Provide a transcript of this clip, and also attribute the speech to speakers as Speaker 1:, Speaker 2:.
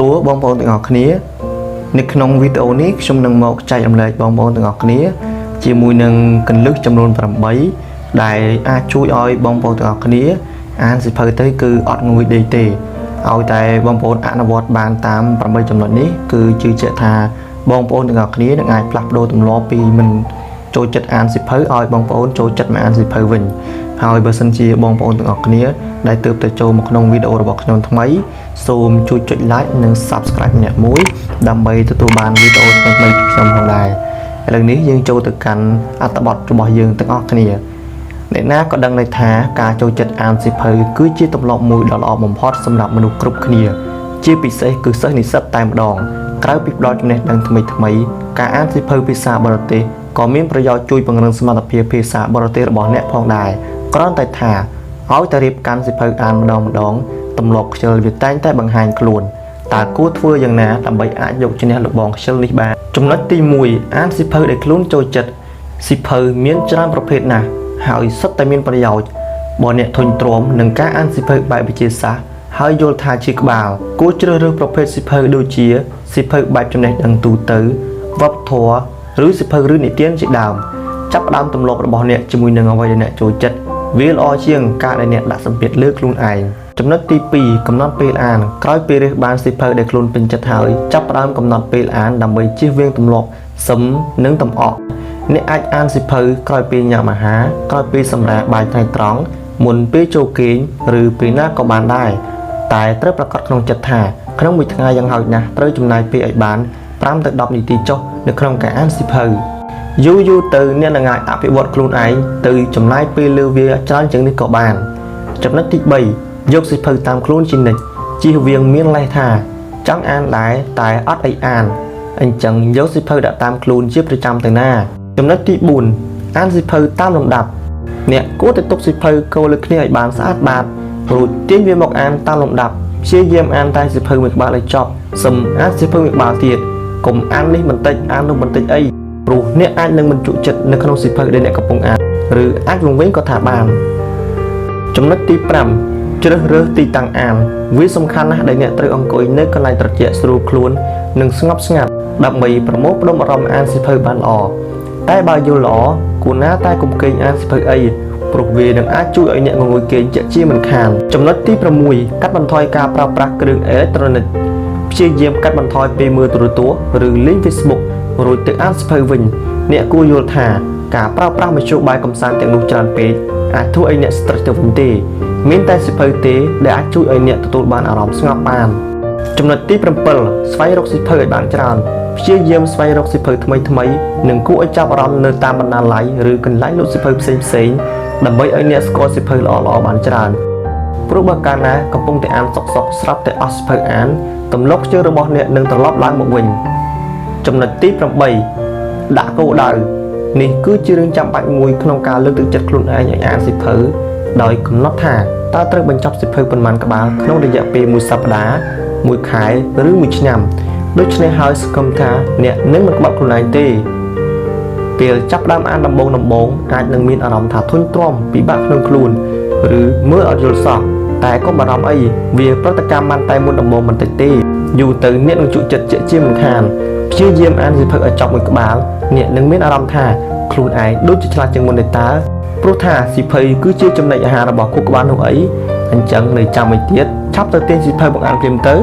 Speaker 1: ព្រោះបងប្អូនទាំងអស់គ្នានៅក្នុងវីដេអូនេះខ្ញុំនឹងមកចែករំលែកបងប្អូនទាំងអស់គ្នាជាមួយនឹងគន្លឹះចំនួន8ដែលអាចជួយឲ្យបងប្អូនទាំងអស់គ្នាអានសៀវភៅទៅគឺអត់ងុយដេកទេឲ្យតែបងប្អូនអនុវត្តបានតាម8ចំណុចនេះគឺជឿជាក់ថាបងប្អូនទាំងអស់គ្នានឹងអាចផ្លាស់ប្ដូរទម្លាប់ពីមិនចូលចិត្តអានសៀវភៅឲ្យបងប្អូនចូលចិត្តមកអានសៀវភៅវិញហើយបើសិនជាបងប្អូនទាំងអស់គ្នាដែលទើបតែចូលមកក្នុងវីដេអូរបស់ខ្ញុំថ្មីសូមជួយចុច like និង subscribe ម្នាក់មួយដើម្បីទទួលបានវីដេអូថ្មីៗពីខ្ញុំផងដែរឥឡូវនេះយើងចូលទៅកាន់អត្ថបទរបស់យើងទាំងអស់គ្នាអ្នកណាក៏ដឹងដែរថាការចូលចិត្តអានសៀវភៅគឺជាទម្លាប់មួយដ៏ល្អបំផុតសម្រាប់មនុស្សគ្រប់គ្នាជាពិសេសគឺសិស្សនិស្សិតតែម្ដងក្រៅពីផ្ដល់ចំណេះដឹងថ្មីៗការអានសៀវភៅភាសាបរទេសក៏មានប្រយោជន៍ជួយពង្រឹងសមត្ថភាពភាសាបរទេសរបស់អ្នកផងដែរគ្រាន់តែថាឲ្យតែរៀបកាន់សៀវភៅអានម្ដងទម្លាប់ខ្ជិលវាតែងតែបង្ហាញខ្លួនតើគួរធ្វើយ៉ាងណាដើម្បីអាចយកឈ្នះលបងខ្ជិលនេះបានចំណុចទី1អានសៀវភៅដែលខ្លួនចូលចិត្តសៀវភៅមានច្រើនប្រភេទណាស់ហើយសុទ្ធតែមានប្រយោជន៍បើអ្នកធុញទ្រាំនឹងការអានសៀវភៅបែបវិទ្យាសាស្ត្រហើយយល់ថាជាក្បាលគួរជ្រើសរើសប្រភេទសៀវភៅដូចជាសៀវភៅបែបចំណេះដឹងទូទៅវប្បធម៌ឬសៀវភៅរឿងនិទានជាដើមចាប់ផ្ដើមទម្លាប់របស់អ្នកជាមួយនឹងអ្វីដែលអ្នកចូលចិត្តវាល្អជាងការដែលអ្នកដាក់សម្ពាធលើខ្លួនឯងចំណុចទី2កំណត់ពេលអានក្រោយពេលរើសបានសៀវភៅដែលខ្លួនពេញចិត្តហើយចាប់ផ្ដើមកំណត់ពេលអានដើម្បីជៀសវាងទម្លាប់សឹមនិងតំអក់អ្នកអាចអានសៀវភៅក្រោយពេលញ៉ាំអាហារក្រោយពេលសម្រាកបាយថ្ងៃត្រង់មុនពេលចូលគេងឬពេលណាក៏បានដែរតែត្រូវប្រកាសក្នុងចិត្តថាក្នុងមួយថ្ងៃយ៉ាងហោចណាស់ត្រូវចំណាយពេលឲ្យបាន5ទៅ10នាទីចុះនៅក្នុងការអានសៀវភៅយូរទៅអ្នកនឹងអាចអភិវឌ្ឍខ្លួនឯងទៅចំណាយពេលលើវាច្រើនជាងនេះក៏បានចំណុចទី3យកសៀវភៅតាមខ្លួនជានិច្ចជៀសវាងមានលេសថាចង់អានដែរតែអត់អីអានអញ្ចឹងយកសៀវភៅដាក់តាមខ្លួនជាប្រចាំទៅណាចំណុចទី4អានសៀវភៅតាមលំដាប់អ្នកគួរតែទុកសៀវភៅកូរលើគ្នាឲ្យបានស្អាតបាតរួចទាញវាមកអានតាមលំដាប់ព្យាយាមអានតែសៀវភៅមួយក្បាលឲ្យចប់សឹមអានសៀវភៅមួយក្បាលទៀតកុំអាននេះបន្តិចអាននោះបន្តិចអីព្រោះអ្នកអាចនឹងមិនជក់ចិត្តនៅក្នុងសៀវភៅដែលអ្នកកំពុងអានឬអាចវង្វេងក៏ថាបានចំណុចទី5ជ្រើសរើសទីតាំងអានវាសំខាន់ណាស់ដែលអ្នកត្រូវអង្គុយនៅកន្លែងត្រជាក់ស្រួលខ្លួននិងស្ងប់ស្ងាត់ដើម្បីប្រមូលផ្ដុំអារម្មណ៍អានសៀវភៅបានល្អតែបើយល់ល្អគួរណាតែកុំកេងអានសៀវភៅអីព្រោះវានឹងអាចជួយឲ្យអ្នកងងុយគេងជាក់ជាមិនខានចំណុចទី6កាត់បន្ថយការប្រើប្រាស់គ្រឿងអេឡិចត្រូនិកព្យាយាមកាត់បន្ថយពេលមើលទូរទស្សន៍ឬលេង Facebook រួចទៅអានសៀវភៅវិញអ្នកគួរយល់ថាការប្រើប្រាស់មធ្យោបាយកម្សាន្តទាំងនោះច្រើនពេកអាចធ្វើឲ្យអ្នក stress ទៅវិញទេមានតែសៀវភៅទេដែលអាចជួយឲ្យអ្នកទទួលបានអារម្មណ៍ស្ងប់បានចំណុចទី7ស្វែងរកសៀវភៅឲ្យបានច្រើនព្យាយាមស្វែងរកសៀវភៅថ្មីនិងគួរឲ្យចាប់អារម្មណ៍នៅតាមបណ្ណាល័យឬកន្លែងលក់សៀវភៅផ្សេងដើម្បីឲ្យអ្នកស្គាល់សៀវភៅល្អៗបានច្រើនព្រោះបើកាលណាកំពុងតែអានសុកស្រាប់តែអស់សៀវភៅអានទម្លាប់ខ្ជិលរបស់អ្នកនឹងត្រឡប់ឡើងមកវិញចំណុចទី8ដាក់គោលដៅនេះគឺជារឿងចាំបាច់មួយក្នុងការលើកទឹកចិត្តខ្លួនឯងឲ្យអានសៀវភៅដោយកំណត់ថាតើត្រូវបញ្ចប់សៀវភៅប៉ុន្មានក្បាលក្នុងរយៈពេល1សប្តាហ៍1ខែឬ1ឆ្នាំដូច្នេះហើយសង្ឃឹមថាអ្នកនឹងមិនក្បត់ខ្លួនឯងទេពេលចាប់ផ្ដើមអានដំបូងអាចនឹងមានអារម្មណ៍ថាធុញទ្រាំពិបាកក្នុងខ្លួនឬមើលអត់យល់សោះតែកុំបារម្ភអីវាប្រតិកម្មបានតែមុនដំបូងបន្តិចទេយូរទៅអ្នកនឹងជក់ចិត្តជាមិនខានព្យាយាមអានសៀវភៅឲ្យចប់មួយក្បាលអ្នកនឹងមានអារម្មណ៍ថាខ្លួនឯងដូចជាឆ្លាតជាងមុនទេតើព្រោះថាសៀវភៅគឺជាចំណុចអាហាររបស់ខួរក្បាលនោះអីអញ្ចឹងនៅចាំឲ្យទៀតឆាប់ទៅទាញសៀវភៅមកអានព្រាមទៅ